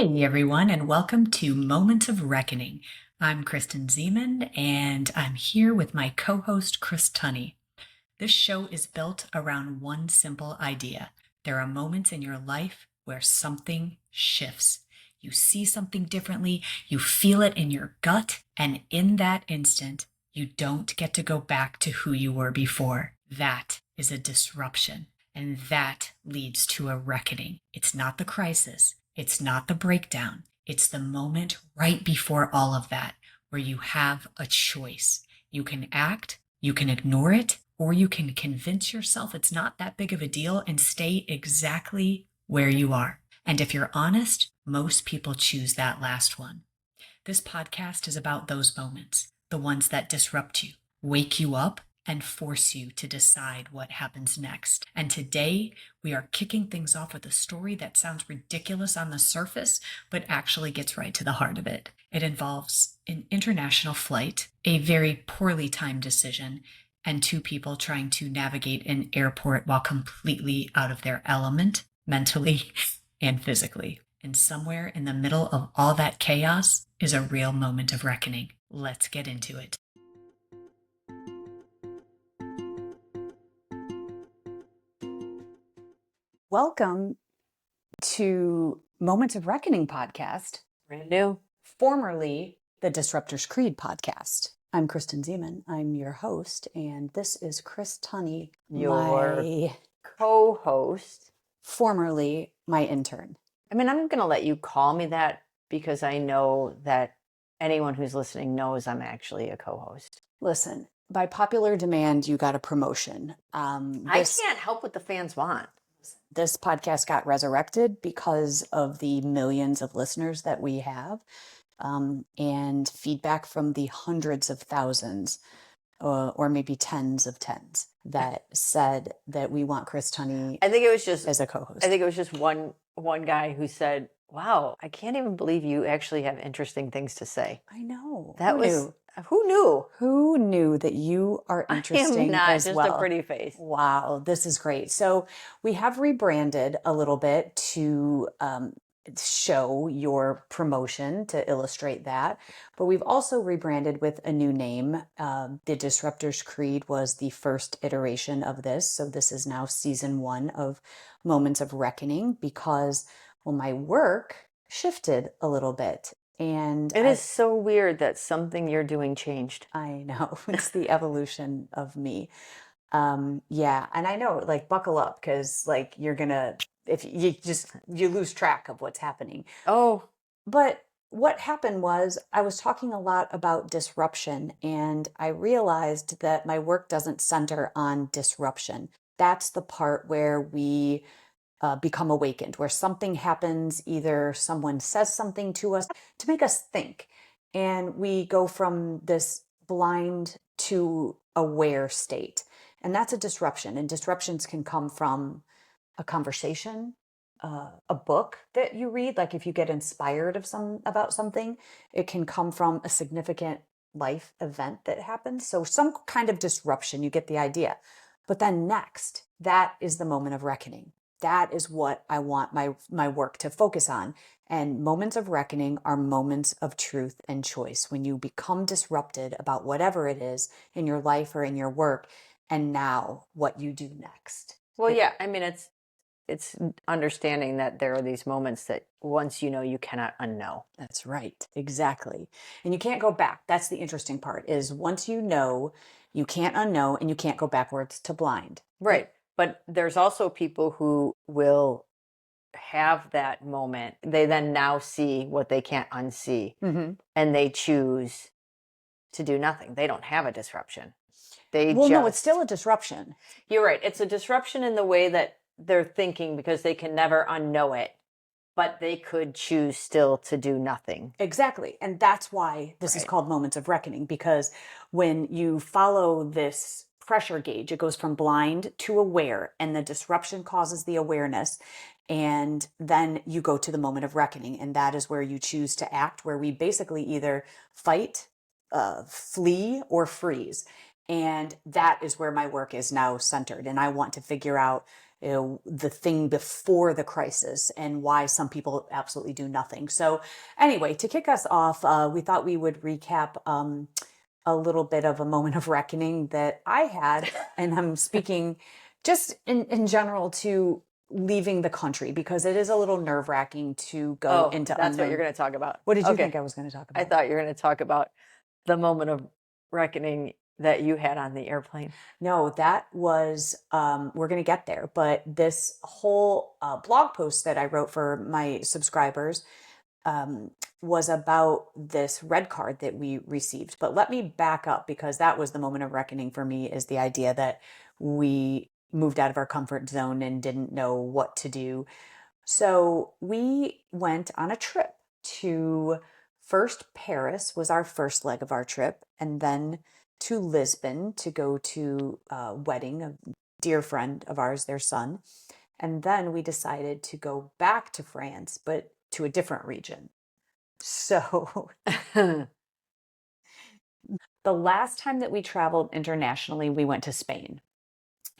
Hey everyone, and welcome to Moments of Reckoning. I'm Kristen Zeman, and I'm here with my co-host Chris Tunney. This show is built around one simple idea. There are moments in your life where something shifts. You see something differently, you feel it in your gut, and in that instant, you don't get to go back to who you were before. That is a disruption, and that leads to a reckoning. It's not the crisis. It's not the breakdown. It's the moment right before all of that where you have a choice. You can act, you can ignore it, or you can convince yourself it's not that big of a deal and stay exactly where you are. And if you're honest, most people choose that last one. This podcast is about those moments, the ones that disrupt you, wake you up, and force you to decide what happens next. And today, we are kicking things off with a story that sounds ridiculous on the surface, but actually gets right to the heart of it. It involves an international flight, a very poorly timed decision, and two people trying to navigate an airport while completely out of their element, mentally and physically. And somewhere in the middle of all that chaos is a real moment of reckoning. Let's get into it. Welcome to Moments of Reckoning podcast, Brand new. formerly the Disruptors Creed podcast. I'm Kristen Zeman. I'm your host, and this is Chris Tunney, Your co-host. formerly my intern. I mean, I'm going to let you call me that because I know that anyone who's listening knows I'm actually a co-host. Listen, by popular demand, you got a promotion. I can't help what the fans want. This podcast got resurrected because of the millions of listeners that we have, and feedback from the hundreds of thousands, or maybe tens that said that we want Chris Tunney I think it was just as a co-host. I think it was just one guy who said, "Wow, I can't even believe you actually have interesting things to say." I know. That was who knew? Who knew that you are I interesting am not as just well? a pretty face. Wow, this is great. So we have rebranded a little bit to show your promotion, to illustrate that. But we've also rebranded with a new name. The Disruptors Creed was the first iteration of this. So this is now season 1 of Moments of Reckoning because, well, my work shifted a little bit. And It is so weird that something you're doing changed. I know. It's the evolution of me. Yeah. And I know, like, buckle up because, like, you're gonna, if you lose track of what's happening. Oh, But what happened was I was talking a lot about disruption, and I realized that my work doesn't center on disruption. That's the part where we become awakened, where something happens, either someone says something to us to make us think, and we go from this blind to aware state. And that's a disruption. And disruptions can come from a conversation, a book that you read, like if you get inspired about something, it can come from a significant life event that happens. So some kind of disruption, you get the idea. But then next, that is the moment of reckoning. That is what I want my work to focus on. And moments of reckoning are moments of truth and choice. When you become disrupted about whatever it is in your life or in your work, and now what you do next. well, yeah. I mean, it's understanding that there are these moments that once you know, you cannot unknow. That's right. Exactly. And you can't go back. That's the interesting part, is once you know, you can't unknow, and you can't go backwards to blind. Right. But there's also people who will have that moment. They then now see what they can't unsee, Mm-hmm. and they choose to do nothing. They don't have a disruption. They Well, just, no, it's still a disruption. You're right. It's a disruption in the way that they're thinking because they can never unknow it, but they could choose still to do nothing. Exactly. And that's why this is Right. called moments of reckoning, because when you follow this pressure gauge, it goes from blind to aware, and the disruption causes the awareness. And then you go to the moment of reckoning, and that is where you choose to act, where we basically either fight, flee, or freeze. And that is where my work is now centered. And I want to figure out the thing before the crisis and why some people absolutely do nothing. So anyway, to kick us off, we thought we would recap a little bit of a moment of reckoning that I had, and I'm speaking just in general to leaving the country because it is a little nerve wracking to go Oh, into that's what you're unknown. going to talk about. What did you think Okay. I was going to talk I about? thought you were going to talk about the moment of reckoning that you had on the airplane. No, that was, we're going to get there. But this whole blog post that I wrote for my subscribers um, was about this red card that we received. But let me back up because that was the moment of reckoning for me is the idea that we moved out of our comfort zone and didn't know what to do. So we went on a trip to first Paris was our first leg of our trip, and then to Lisbon to go to a wedding of a dear friend of ours, their son. And then we decided to go back to France, but to a different region. So the last time that we traveled internationally, we went to Spain.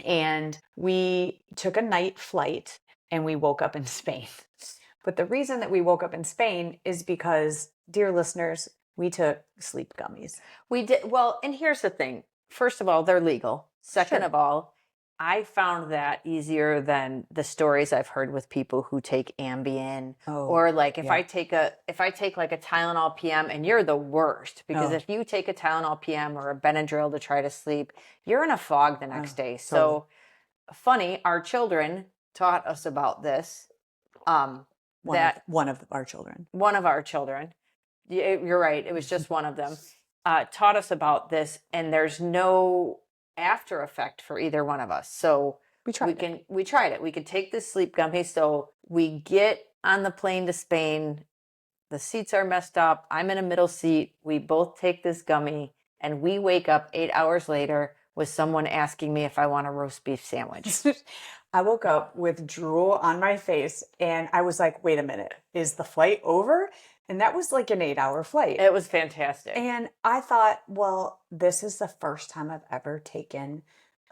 And we took a night flight and we woke up in Spain. But the reason that we woke up in Spain is because, dear listeners, we took sleep gummies. We did. Well, and here's the thing. First of all, they're legal. Second Sure. of all, I found that easier than the stories I've heard with people who take Ambien Oh, or like if yeah. I take like a Tylenol PM, and you're the worst because Oh. if you take a Tylenol PM or a Benadryl to try to sleep, you're in a fog the next day. Totally. So funny, our children taught us about this. One of our children. One of our children, you're right, it was just one of them, taught us about this, and there's no after effect for either one of us. So We tried it. we tried it. We could take this sleep gummy. So we get on the plane to Spain. The seats are messed up. I'm in a middle seat. We both take this gummy, and we wake up 8 hours later with someone asking me if I want a roast beef sandwich. I woke up with drool on my face and I was like, wait a minute, is the flight over? And that was like an 8-hour flight. It was fantastic. And I thought, well, this is the first time I've ever taken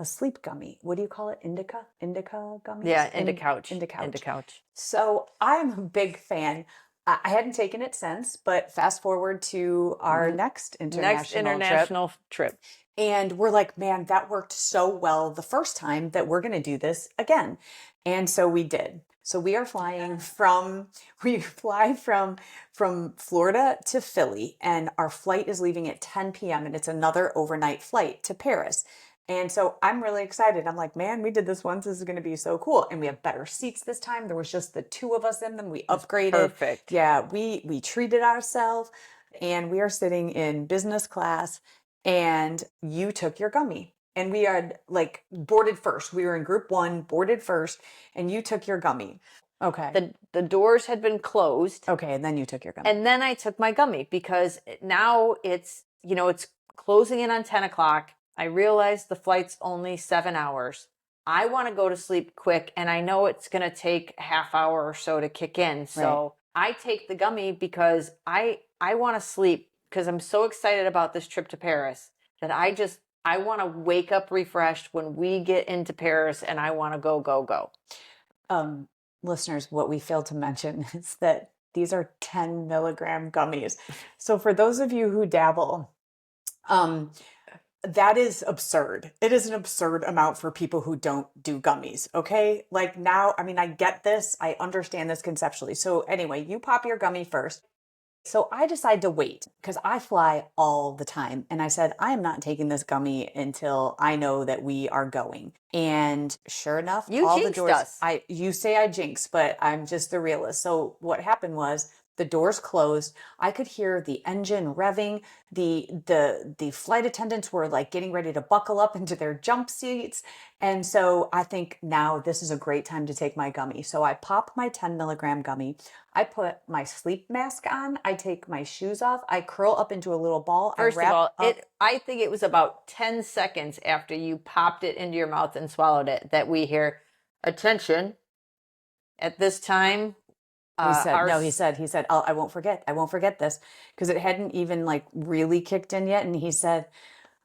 a sleep gummy. What do you call it? Indica? Indica gummies? Yeah, Indicouch. Indicouch. Indicouch. So I'm a big fan. I hadn't taken it since, but fast forward to our next international trip. and we're like, man, that worked so well the first time that we're going to do this again. And so we did. So we fly from Florida to Philly, and our flight is leaving at 10 p.m. and it's another overnight flight to Paris. And so I'm really excited. I'm like, man, we did this once. This is going to be so cool. And we have better seats this time. There was just the two of us in them. We upgraded. Perfect. Yeah, we treated ourselves, and we are sitting in business class, and you took your gummy. And we had like boarded first. We were in group 1, boarded first, and you took your gummy. Okay. The doors had been closed. Okay, and then you took your gummy. And then I took my gummy because now it's closing in on 10 o'clock. I realized the flight's only 7 hours. I want to go to sleep quick, and I know it's going to take a half hour or so to kick in. So I take the gummy because I want to sleep because I'm so excited about this trip to Paris that I want to wake up refreshed when we get into Paris, and I want to go, go, go. Listeners, what we failed to mention is that these are 10 milligram gummies. So for those of you who dabble, that is absurd. It is an absurd amount for people who don't do gummies, okay? Like now, I mean, I get this. I understand this conceptually. So anyway, you pop your gummy first. So I decided to wait because I fly all the time. And I said, I am not taking this gummy until I know that we are going. And sure enough, You all the jinxed doors, us. you say I jinx, but I'm just the realist. So what happened was the doors closed. I could hear the engine revving. The flight attendants were like getting ready to buckle up into their jump seats. And so I think now this is a great time to take my gummy. So I pop my 10 milligram gummy. I put my sleep mask on. I take my shoes off. I curl up into a little ball. First of all, I think it was about 10 seconds after you popped it into your mouth and swallowed it that we hear, attention, at this time. He said, oh, I won't forget this, because it hadn't even like really kicked in yet. And he said,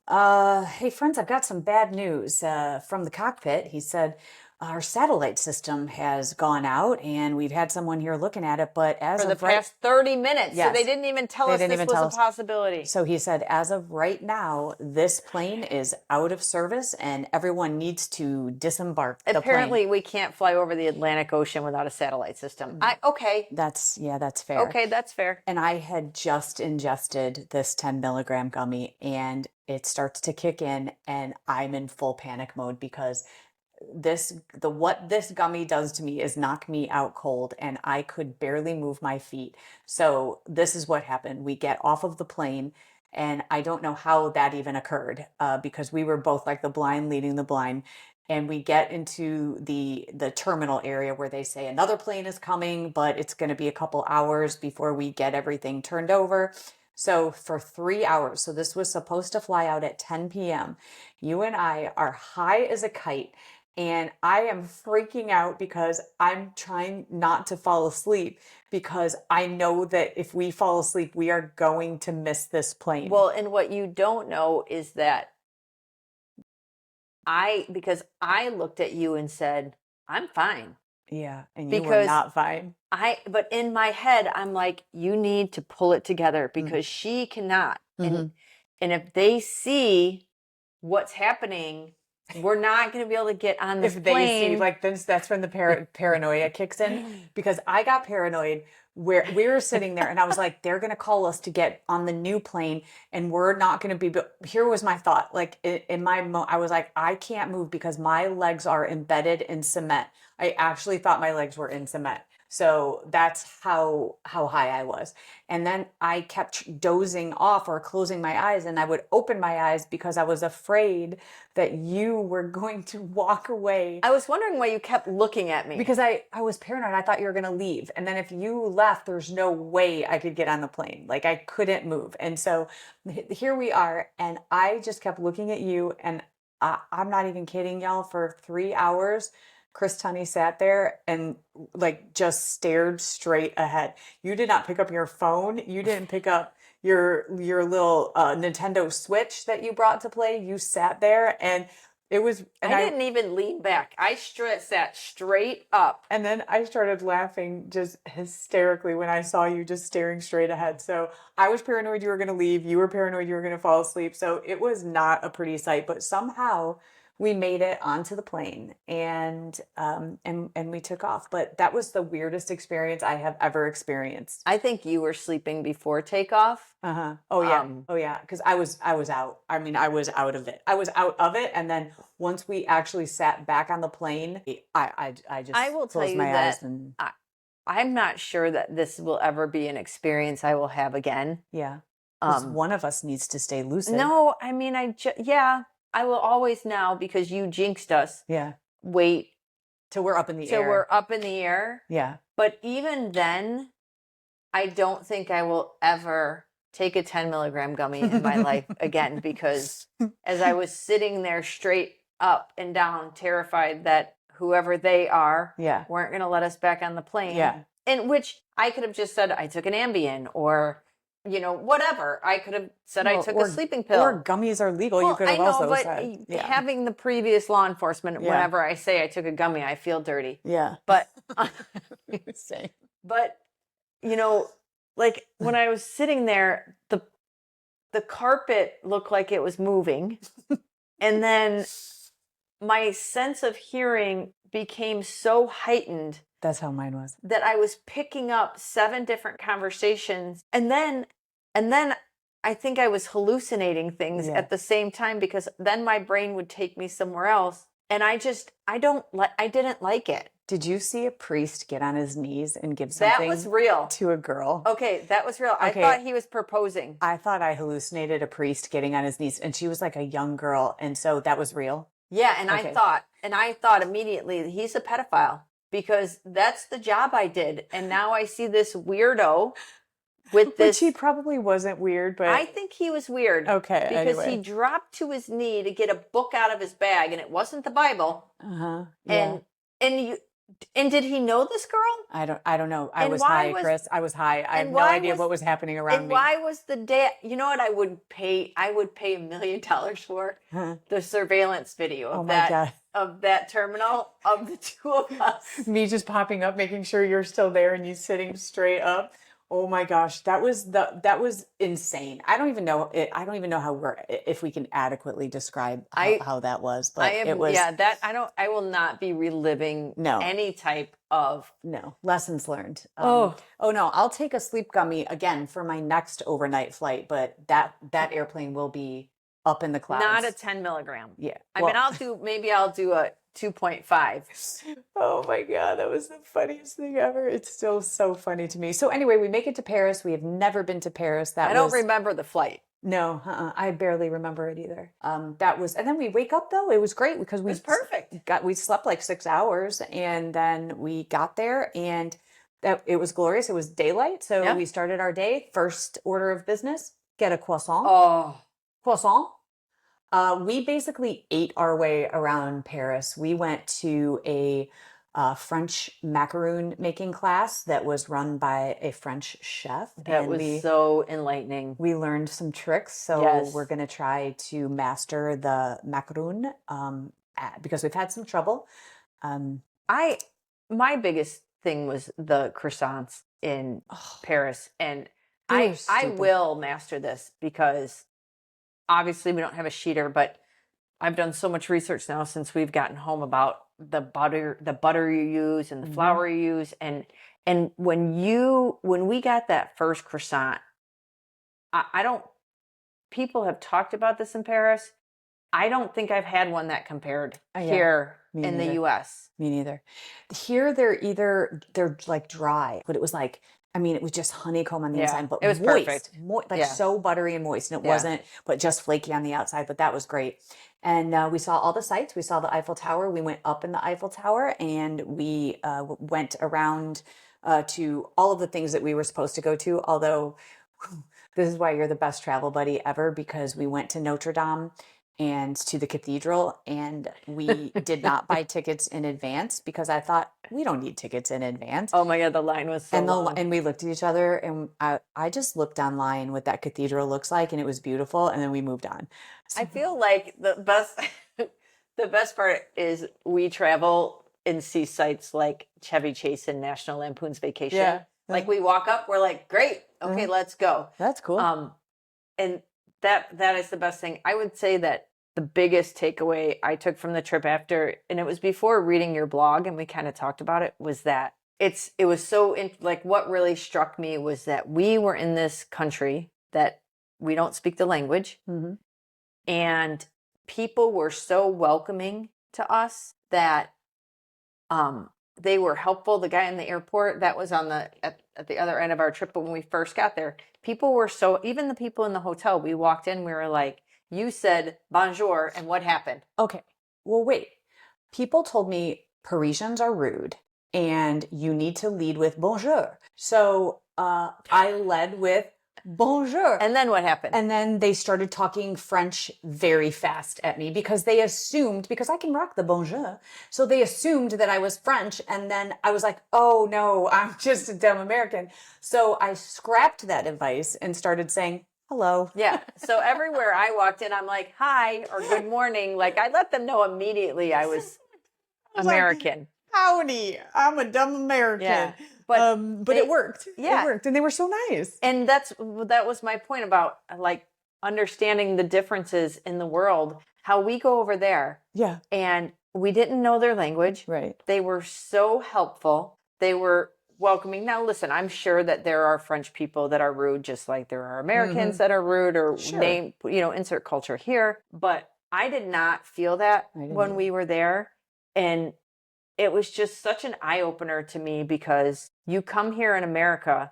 hey friends, I've got some bad news from the cockpit. He said, our satellite system has gone out and we've had someone here looking at it, but as For the of right, past 30 minutes. So they yes, didn't even tell they us didn't this even was tell a us. possibility. So he said, as of right now, this plane is out of service and everyone needs to disembark the Apparently, plane. we can't fly over the Atlantic Ocean without a satellite system. Okay. That's fair. Okay, that's fair. And I had just ingested this 10 milligram gummy and it starts to kick in and I'm in full panic mode because what this gummy does to me is knock me out cold and I could barely move my feet. So this is what happened. We get off of the plane and I don't know how that even occurred because we were both like the blind leading the blind. And we get into the terminal area where they say another plane is coming, but it's going to be a couple hours before we get everything turned over. So for 3 hours, so this was supposed to fly out at 10 p.m. You and I are high as a kite and I am freaking out because I'm trying not to fall asleep because I know that if we fall asleep, we are going to miss this plane. Well, and what you don't know is that because I looked at you and said, I'm fine. Yeah, and you were Because not fine. but in my head, I'm like, you need to pull it together because she cannot. And if they see what's happening, we're not going to be able to get on this If plane. they see like this, that's when the paranoia kicks in because I got paranoid where we were sitting there and I was like, they're going to call us to get on the new plane and we're not going to be, but here was my thought. Like I was like, I can't move because my legs are embedded in cement. I actually thought my legs were in cement. So that's how high I was. And then I kept dozing off or closing my eyes and I would open my eyes because I was afraid that you were going to walk away. I was wondering why you kept looking at me. Because I was paranoid. I thought you were going to leave. And then if you left, there's no way I could get on the plane. Like I couldn't move. And so here we are. And I just kept looking at you. And I'm not even kidding y'all. For 3 hours, Chris Tunney sat there and like just stared straight ahead. You did not pick up your phone. You didn't pick up your little Nintendo Switch that you brought to play. You sat there and it was. And I didn't even lean back. I sat straight up. And then I started laughing just hysterically when I saw you just staring straight ahead. So I was paranoid you were going to leave. You were paranoid you were going to fall asleep. So it was not a pretty sight, but somehow we made it onto the plane and we took off. But that was the weirdest experience I have ever experienced. I think you were sleeping before takeoff. Oh yeah. Because I was out. I mean, I was out of it. I was out of it, and then once we actually sat back on the plane, I just I will tell you my that eyes and I'm not sure that this will ever be an experience I will have again. Yeah. 'Cause one of us needs to stay lucid. No, I mean, I will always now, because you jinxed us. Yeah. Wait till we're up in the air. Till we're up in the air. Yeah. But even then, I don't think I will ever take a 10 milligram gummy in my life again, because as I was sitting there straight up and down, terrified that whoever they are weren't going to let us back on the plane. Yeah. In which I could have just said I took an Ambien or, whatever. I could have said I took a sleeping pill. Or gummies are legal. Well, you could have also said. Yeah. Having the previous law enforcement, whenever I say I took a gummy, I feel dirty. Yeah. But, Same. But, like when I was sitting there, the carpet looked like it was moving. And then my sense of hearing became so heightened. That's how mine was. That I was picking up 7 different conversations. And then I think I was hallucinating things at the same time, because then my brain would take me somewhere else. And I didn't like it. Did you see a priest get on his knees and give something that was real. to a girl? Okay, that was real. Okay. I thought he was proposing. I thought I hallucinated a priest getting on his knees, and she was like a young girl, and so that was real? Yeah, and I thought immediately, he's a pedophile, because that's the job I did. And now I see this weirdo with this. Which he probably wasn't weird, but I think he was weird. Okay, because he dropped to his knee to get a book out of his bag, and it wasn't the Bible. Yeah. And And did he know this girl? I don't know. I And was why high, was Chris. I was high. I have and no why idea was what was happening around and me. why was the dad? You know what I would pay $1 million for? Huh. The surveillance video Oh of my God. that terminal of the two of us. Me just popping up, making sure you're still there and you sitting straight up. Oh my gosh, that was insane. I don't even know how if we can adequately describe I how that was, I but it am, was yeah, that I will not be reliving no. any type of No, lessons learned. oh Oh no, I'll take a sleep gummy again for my next overnight flight, but that airplane will be up in the not a clouds. 10 milligram. Yeah. I mean, I'll do a 2.5. Oh my God, that was the funniest thing ever. It's still so funny to me. So anyway, we make it to Paris. We have never been to Paris. That I don't was remember the flight. no, I barely remember it either. That was, and then we wake up though. It was great because It was perfect. we slept like 6 hours, and then we got there, and that it was glorious. It was daylight, so Yeah. we started our day. First order of business: get a croissant. Oh, Croissant. We basically ate our way around Paris. We went to a French macaroon making class that was run by a French chef, that and was so enlightening. we learned some tricks. So Yes. we're going to try to master the macaroon because we've had some trouble. My biggest thing was the croissants in Oh, Paris, and they were I stupid. will master this because obviously we don't have a sheeter, but I've done so much research now since we've gotten home about the butter you use and the Mhm. flour you use, and when we got that first croissant, I don't. People have talked about this in Paris. I don't think I've had one that compared Yeah, here me in the neither. U.S. Me neither. Here they're like dry, but it was like, I mean, it was just honeycomb on the Yeah, inside, but it was moist, perfect. like Yeah. so buttery and moist. And it Yeah. wasn't, but just flaky on the outside. But that was great. And we saw all the sights. We saw the Eiffel Tower. We went up in the Eiffel Tower, and we went around to all of the things that we were supposed to go to. Although this is why you're the best travel buddy ever, because we went to Notre Dame and to the cathedral, and we did not buy tickets in advance because I thought we don't need tickets in advance. Oh my God, the line was so long. And we looked at each other, and I just looked online what that cathedral looks like, and it was beautiful, and then we moved on. I feel like the best the best part is we travel and see sites like Chevy Chase and National Lampoon's Vacation. Yeah. Like we walk up, we're like, great, okay, let's go. That's cool. And that is the best thing. I would say that the biggest takeaway I took from the trip after, and it was before reading your blog, and we kind of talked about it, was that it was so like what really struck me was that we were in this country that we don't speak the language, Mhm. and people were so welcoming to us that they were helpful. The guy in the airport that was on at the other end of our trip, but when we first got there, people were so, even the people in the hotel, we walked in, we were like, you said bonjour, and what happened? Okay. Well, wait. People told me Parisians are rude and you need to lead with bonjour. So I led with bonjour. And then what happened? And then they started talking French very fast at me because they assumed, because I can rock the bonjour. So they assumed that I was French. And then I was like, oh no, I'm just a dumb American. So I scrapped that advice and started saying, hello. Yeah. So everywhere I walked in, I'm like, hi, or good morning. Like I let them know immediately I was American. Like, howdy, I'm a dumb American. Yeah. But it worked. Yeah. It worked. And they were so nice. And that was my point about like understanding the differences in the world, how we go over there. Yeah. And we didn't know their language. Right. They were so helpful. They were welcoming. Now, listen, I'm sure that there are French people that are rude, just like there are Americans that are rude, or Sure. insert culture here. But I did not feel that when we were there. And it was just such an eye opener to me because you come here in America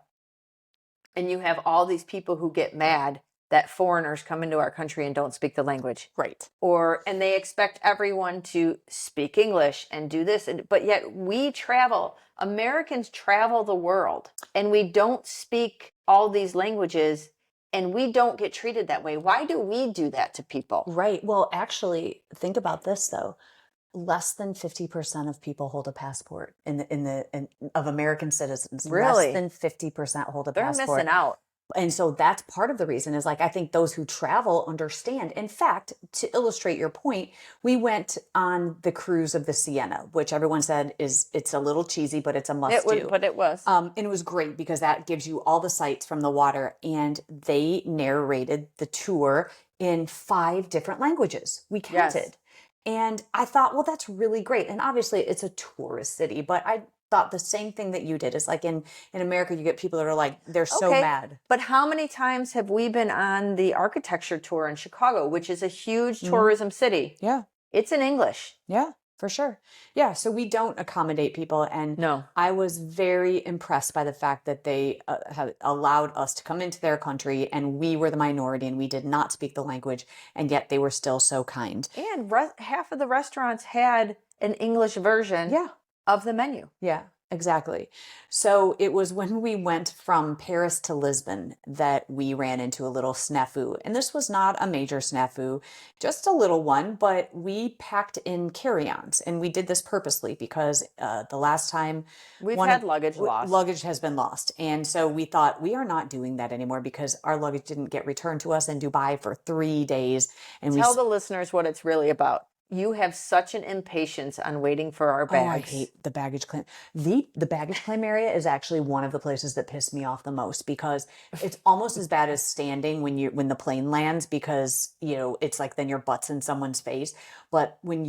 and you have all these people who get mad that foreigners come into our country and don't speak the language. Right. And they expect everyone to speak English and do this. But yet Americans travel the world, and we don't speak all these languages, and we don't get treated that way. Why do we do that to people? Right. Well, actually, think about this though. Less than 50% of people hold a passport of American citizens. Really? Less than 50% hold a They're passport. missing out. And so that's part of the reason is like, I think those who travel understand. In fact, to illustrate your point, we went on the cruise of the Sienna, which everyone said it's a little cheesy, but it's a must do. But it was. And it was great because that gives you all the sights from the water. And they narrated the tour in 5 different languages. We Yes. counted. And I thought, well, that's really great. And obviously it's a tourist city, but I thought the same thing that you did. It's like in America, you get people that are like, they're so Okay, mad. But how many times have we been on the architecture tour in Chicago, which is a huge tourism city? Yeah. It's in English. Yeah, for sure. Yeah. So we don't accommodate people. And No. I was very impressed by the fact that they have allowed us to come into their country and we were the minority and we did not speak the language. And yet they were still so kind. And half of the restaurants had an English version Yeah. of the menu. Yeah, exactly. So it was when we went from Paris to Lisbon that we ran into a little snafu. And this was not a major snafu, just a little one, but we packed in carry-ons. And we did this purposely because the last time We've had luggage lost. Luggage has been lost. And so we thought we are not doing that anymore because our luggage didn't get returned to us in Dubai for 3 days. And Tell the listeners what it's really about. You have such an impatience on waiting for our bags. Oh, I hate the baggage claim. The baggage claim area is actually one of the places that piss me off the most because it's almost as bad as standing when the plane lands because it's like then your butt's in someone's face. But when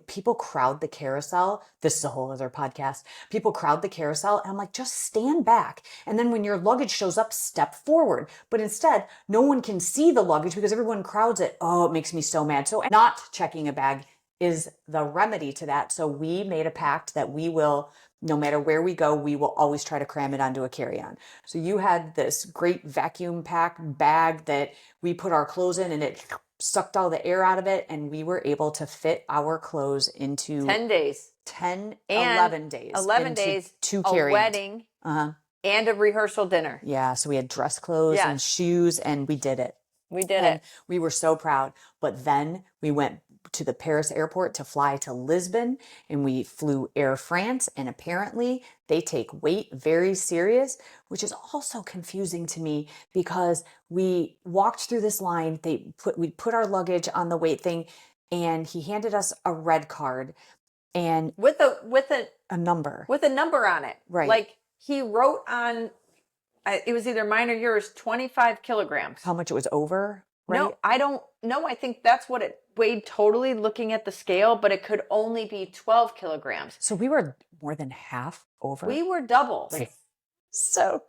people crowd the carousel, this is a whole other podcast. People crowd the carousel and I'm like, just stand back. And then when your luggage shows up, step forward. But instead, no one can see the luggage because everyone crowds it. Oh, it makes me so mad. So not checking a bag is the remedy to that. So we made a pact that we will, no matter where we go, we will always try to cram it onto a carry-on. So you had this great vacuum pack bag that we put our clothes in and it sucked all the air out of it. And we were able to fit our clothes into 10 days. 11 days. 11 days, 2 a carry-ons. wedding, and a rehearsal dinner. Yeah, so we had dress clothes and shoes and we did it. We did And it. we were so proud. But then we went to the Paris airport to fly to Lisbon and we flew Air France. And apparently they take weight very serious, which is also confusing to me because we walked through this line. We put our luggage on the weight thing and he handed us a red card and With a number. with a number on it. Right. Like he wrote on, it was either mine or yours, 25 kilograms. How much it was over, right? No, I don't know. I think that's what it weighed totally looking at the scale, but it could only be 12 kilograms. So we were more than half over. We were double. So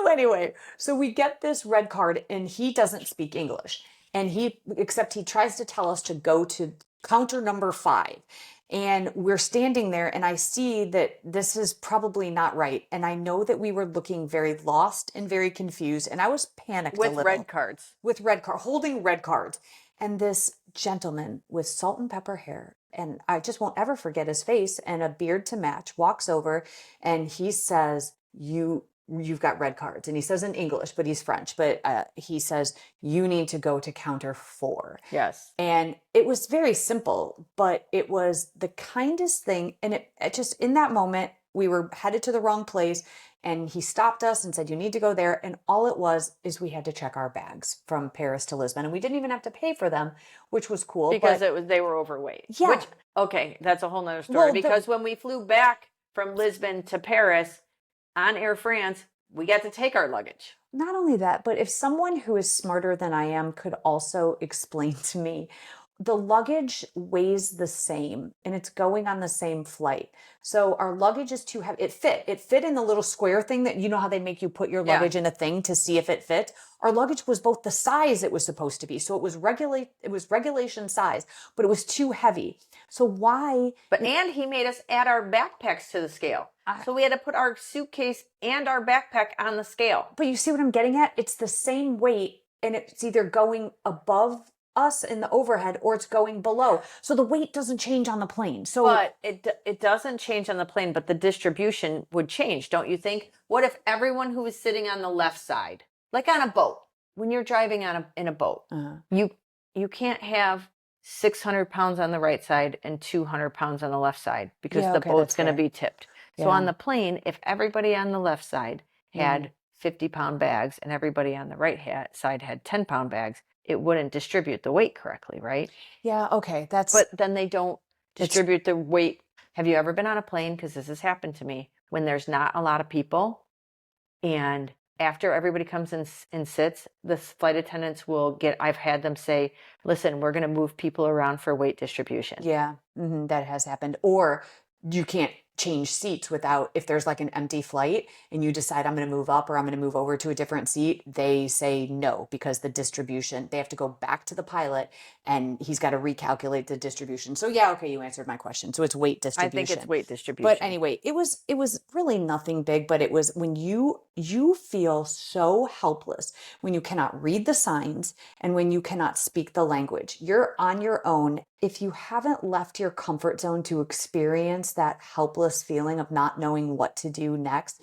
anyway, so we get this red card and he doesn't speak English except he tries to tell us to go to counter number 5. And we're standing there and I see that this is probably not right. And I know that we were looking very lost and very confused. And I was panicked a With little. red cards. With red card, holding red cards. And this gentleman with salt and pepper hair, and I just won't ever forget his face, and a beard to match, walks over and he says, you've got red cards. And he says in English, but he's French, but he says, you need to go to counter 4. Yes. And it was very simple, but it was the kindest thing. And it just, in that moment, we were headed to the wrong place and he stopped us and said, you need to go there. And all it was is we had to check our bags from Paris to Lisbon and we didn't even have to pay for them, which was cool. Because they were overweight. Yeah. Okay, that's a whole nother story. Well, because when we flew back from Lisbon to Paris on Air France, we got to take our luggage. Not only that, but if someone who is smarter than I am could also explain to me, the luggage weighs the same and it's going on the same flight. So our luggage is too heavy. It fit in the little square thing that, you know how they make you put your luggage in a thing to see if it fit. Our luggage was both the size it was supposed to be. So it was regulation size, but it was too heavy. So why? And he made us add our backpacks to the scale. So we had to put our suitcase and our backpack on the scale. But you see what I'm getting at? It's the same weight and it's either going above us in the overhead or it's going below. So the weight doesn't change on the plane. So But it doesn't change on the plane, but the distribution would change, don't you think? What if everyone who was sitting on the left side, like on a boat, when you're driving in a boat, you can't have 600 pounds on the right side and 200 pounds on the left side because Yeah, the okay, boat's that's going to fair. be tipped. So Yeah. on the plane, if everybody on the left side had Mhm. 50-pound bags and everybody on the side had 10-pound bags, it wouldn't distribute the weight correctly, right? Yeah, okay, But then they don't it's distribute the weight. Have you ever been on a plane? Because this has happened to me when there's not a lot of people, and after everybody comes in and sits, the flight attendants I've had them say, listen, we're going to move people around for weight distribution. Yeah, that has happened. Or you can't change seats without, if there's like an empty flight and you decide I'm going to move up or I'm going to move over to a different seat, they say no because the distribution, they have to go back to the pilot and he's got to recalculate the distribution. So yeah, okay, you answered my question. So it's weight I think it's distribution. weight But distribution. anyway, it was really nothing big, but it was when you feel so helpless when you cannot read the signs and when you cannot speak the language. You're on your own. If you haven't left your comfort zone to experience that helpless feeling of not knowing what to do next,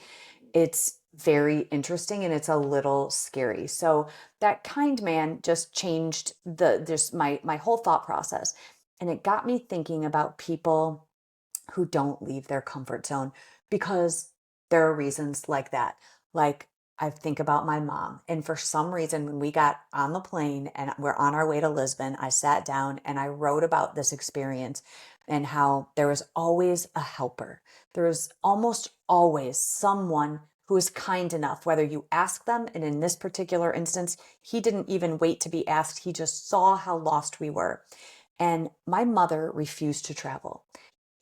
it's very interesting and it's a little scary. So that kind man just changed my whole thought process. And it got me thinking about people who don't leave their comfort zone because there are reasons like that. Like I think about my mom, and for some reason, when we got on the plane and we're on our way to Lisbon, I sat down and I wrote about this experience and how there was always a helper. There was almost always someone who is kind enough, whether you ask them, and in this particular instance, he didn't even wait to be asked. He just saw how lost we were. And my mother refused to travel.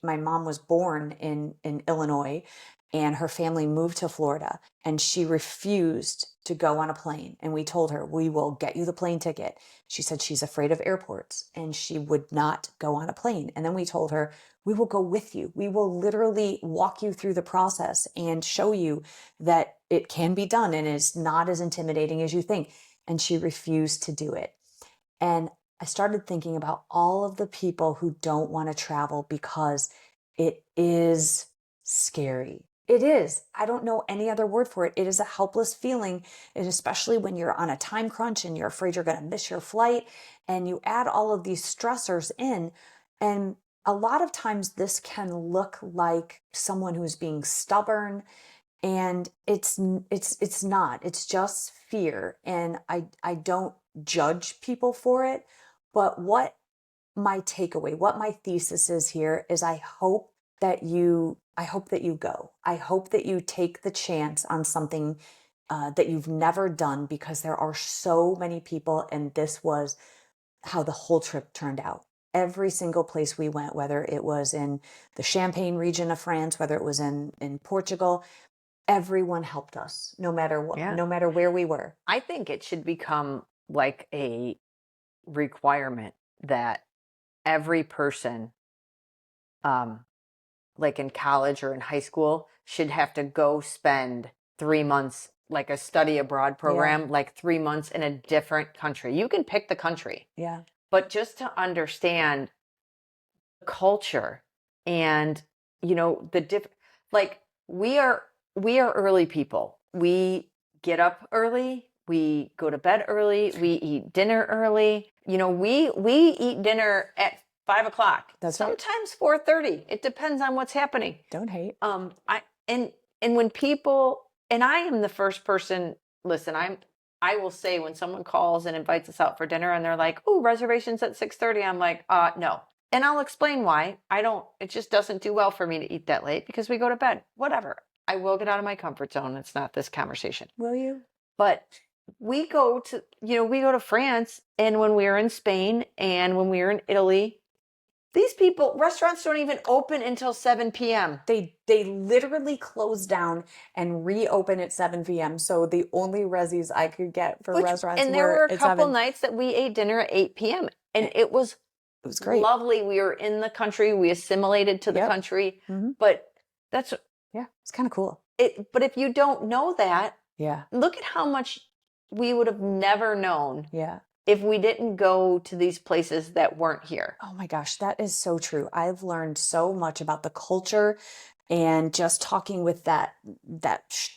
My mom was born in Illinois and her family moved to Florida and she refused to go on a plane, and we told her we will get you the plane ticket. She said she's afraid of airports and she would not go on a plane. And then we told her we will go with you. We will literally walk you through the process and show you that it can be done and it's not as intimidating as you think. And she refused to do it. And I started thinking about all of the people who don't want to travel because it is scary. It is. I don't know any other word for it. It is a helpless feeling, and especially when you're on a time crunch and you're afraid you're going to miss your flight, and you add all of these stressors in. And a lot of times this can look like someone who's being stubborn, and it's not. It's just fear, and I don't judge people for it. But what my takeaway, what my thesis is here is I hope that you go. I hope that you take the chance on something that you've never done, because there are so many people, and this was how the whole trip turned out. Every single place we went, whether it was in the Champagne region of France, whether it was in Portugal, everyone helped us, no matter what, Yeah. no matter where we were. I think it should become like a requirement that every person, um, like in college or in high school, should have to go spend 3 months, like a study abroad program, like 3 months in a different country. You can pick the country, Yeah. but just to understand culture and the like we are early people. We get up early, we go to bed early, we eat dinner early. We eat dinner at 5 o'clock, That's right. sometimes 4:30. It depends on what's happening. Don't hate. I and when people, and I am the first person, listen, I will say when someone calls and invites us out for dinner and they're like, "Oh, reservations at 6:30." I'm like, no. And I'll explain why. It just doesn't do well for me to eat that late because we go to bed. Whatever. I will get out of my comfort zone. It's not this conversation. Will you? But we go to France, and when we were in Spain and when we were in Italy, these restaurants don't even open until 7 p.m. They literally close down and reopen at 7 p.m. So the only resis I could get for restaurants And there were were a at couple 7. nights that we ate dinner at 8 p.m. And it was great. lovely. We were in the country. We assimilated to the Yep. country. Mhm. But that's Yeah, it's kind of cool. it. But if you don't know that, Yeah. look at how much we would have never known Yeah. if we didn't go to these places that weren't here. Oh my gosh, that is so true. I've learned so much about the culture and just talking with that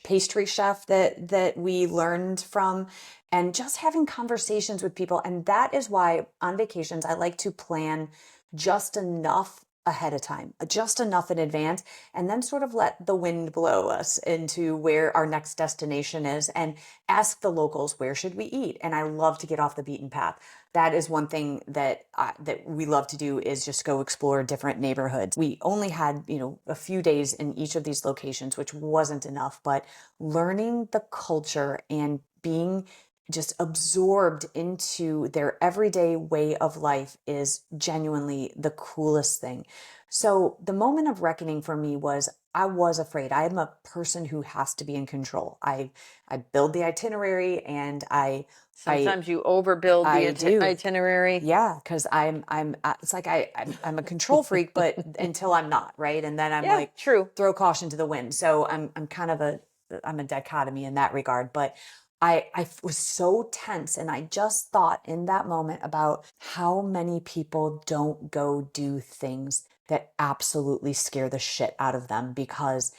pastry chef that we learned from, and just having conversations with people. And that is why on vacations I like to plan just enough ahead of time, just enough in advance, and then sort of let the wind blow us into where our next destination is, and ask the locals, where should we eat? And I love to get off the beaten path. That is one thing that we love to do, is just go explore different neighborhoods. We only had, a few days in each of these locations, which wasn't enough, but learning the culture and being just absorbed into their everyday way of life is genuinely the coolest thing. So the moment of reckoning for me was, I was afraid. I am a person who has to be in control. I build the itinerary, and I Sometimes you overbuild the I do. itinerary. Yeah, because I'm it's like I'm a control freak, but until I'm not, right? And then I'm Yeah, like, true. throw caution to the wind. So I'm kind of I'm a dichotomy in that regard. But I was so tense, and I just thought in that moment about how many people don't go do things that absolutely scare the shit out of them, because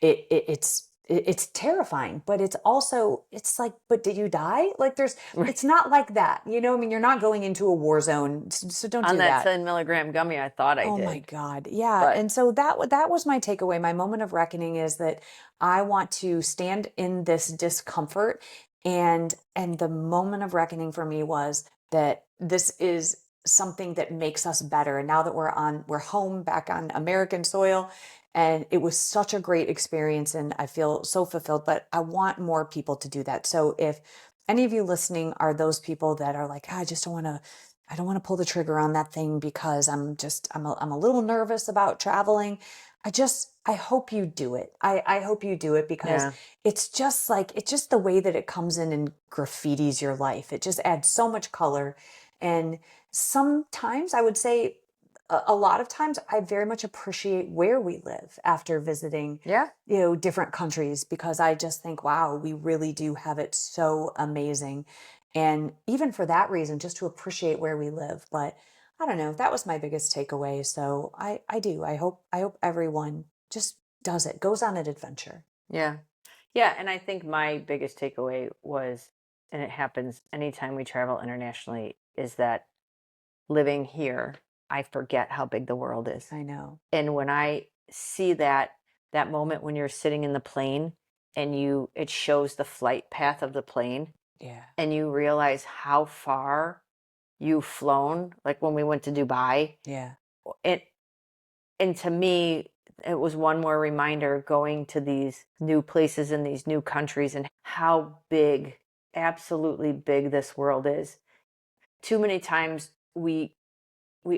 it's terrifying, but it's also, it's like, but did you die? Like, it's not like that. I mean, you're not going into a war zone, so don't On do that that. 10 milligram gummy, I thought I Oh my did, God. Yeah. but And so that was my takeaway. My moment of reckoning is that I want to stand in this discomfort, and the moment of reckoning for me was that this is something that makes us better. And now that we're home back on American soil, and it was such a great experience, and I feel so fulfilled, but I want more people to do that. So if any of you listening are those people that are like, "Ah, I don't want to pull the trigger on that thing because I'm a little nervous about traveling." I hope you do it. I hope you do it, because yeah. it's just the way that it comes in and graffitis your life. It just adds so much color. And sometimes I would say, a lot of times, I very much appreciate where we live after visiting, Yeah. different countries, because I just think, wow, we really do have it so amazing. And even for that reason, just to appreciate where we live. But I don't know, that was my biggest takeaway. So I hope everyone just does it, goes on an adventure. Yeah. Yeah. And I think my biggest takeaway was, and it happens anytime we travel internationally, is that living here, I forget how big the world is. I know. And when I see that moment when you're sitting in the plane, and it shows the flight path of the plane, Yeah. and you realize how far you've flown, like when we went to Dubai, Yeah. it and to me, it was one more reminder, going to these new places in these new countries, and how big, absolutely big, this world is. Too many times we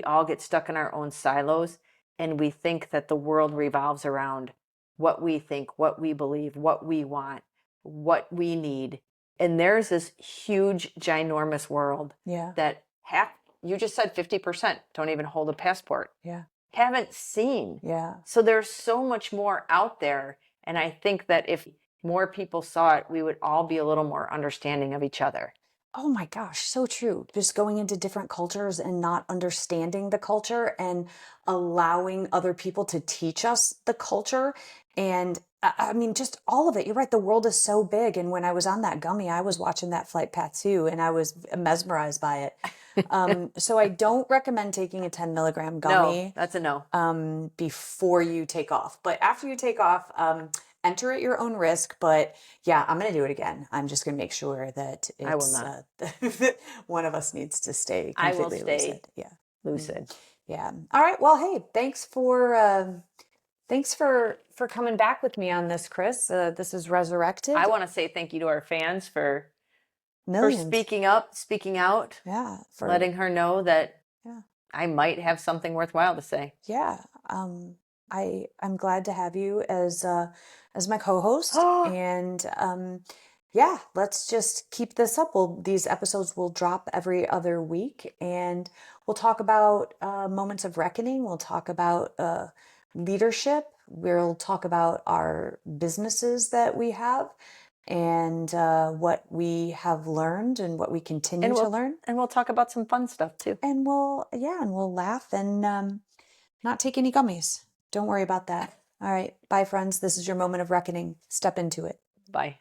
all get stuck in our own silos, and we think that the world revolves around what we think, what we believe, what we want, what we need. And there's this huge, ginormous world Yeah. that you just said 50% don't even hold a passport, Yeah. haven't seen. Yeah. So there's so much more out there. And I think that if more people saw it, we would all be a little more understanding of each other. Oh my gosh, so true. Just going into different cultures and not understanding the culture, and allowing other people to teach us the culture. And I mean, just all of it. You're right. The world is so big. And when I was on that gummy, I was watching that flight path too, and I was mesmerized by it. So I don't recommend taking a 10 milligram No, gummy that's a no. before you take off. But after you take off, enter at your own risk. But yeah, I'm going to do it again. I'm just going to make sure that I will it's not. one of us needs to stay I will completely stay lucid. Yeah. lucid. Yeah. All right. Well, hey, thanks for coming back with me on this, Chris. This is I Resurrected. want to say thank you to our fans for Millions. speaking up, speaking out, Yeah. letting her know that Yeah. I might have something worthwhile to say. Yeah. I'm glad to have you as my co-host, and yeah, let's just keep this up. These episodes will drop every other week, and we'll talk about moments of reckoning. We'll talk about leadership. We'll talk about our businesses that we have, and what we have learned and what we continue to learn. And we'll talk about some fun stuff too. And we'll laugh, and not take any gummies. Don't worry about that. All right. Bye, friends. This is your moment of reckoning. Step into it. Bye.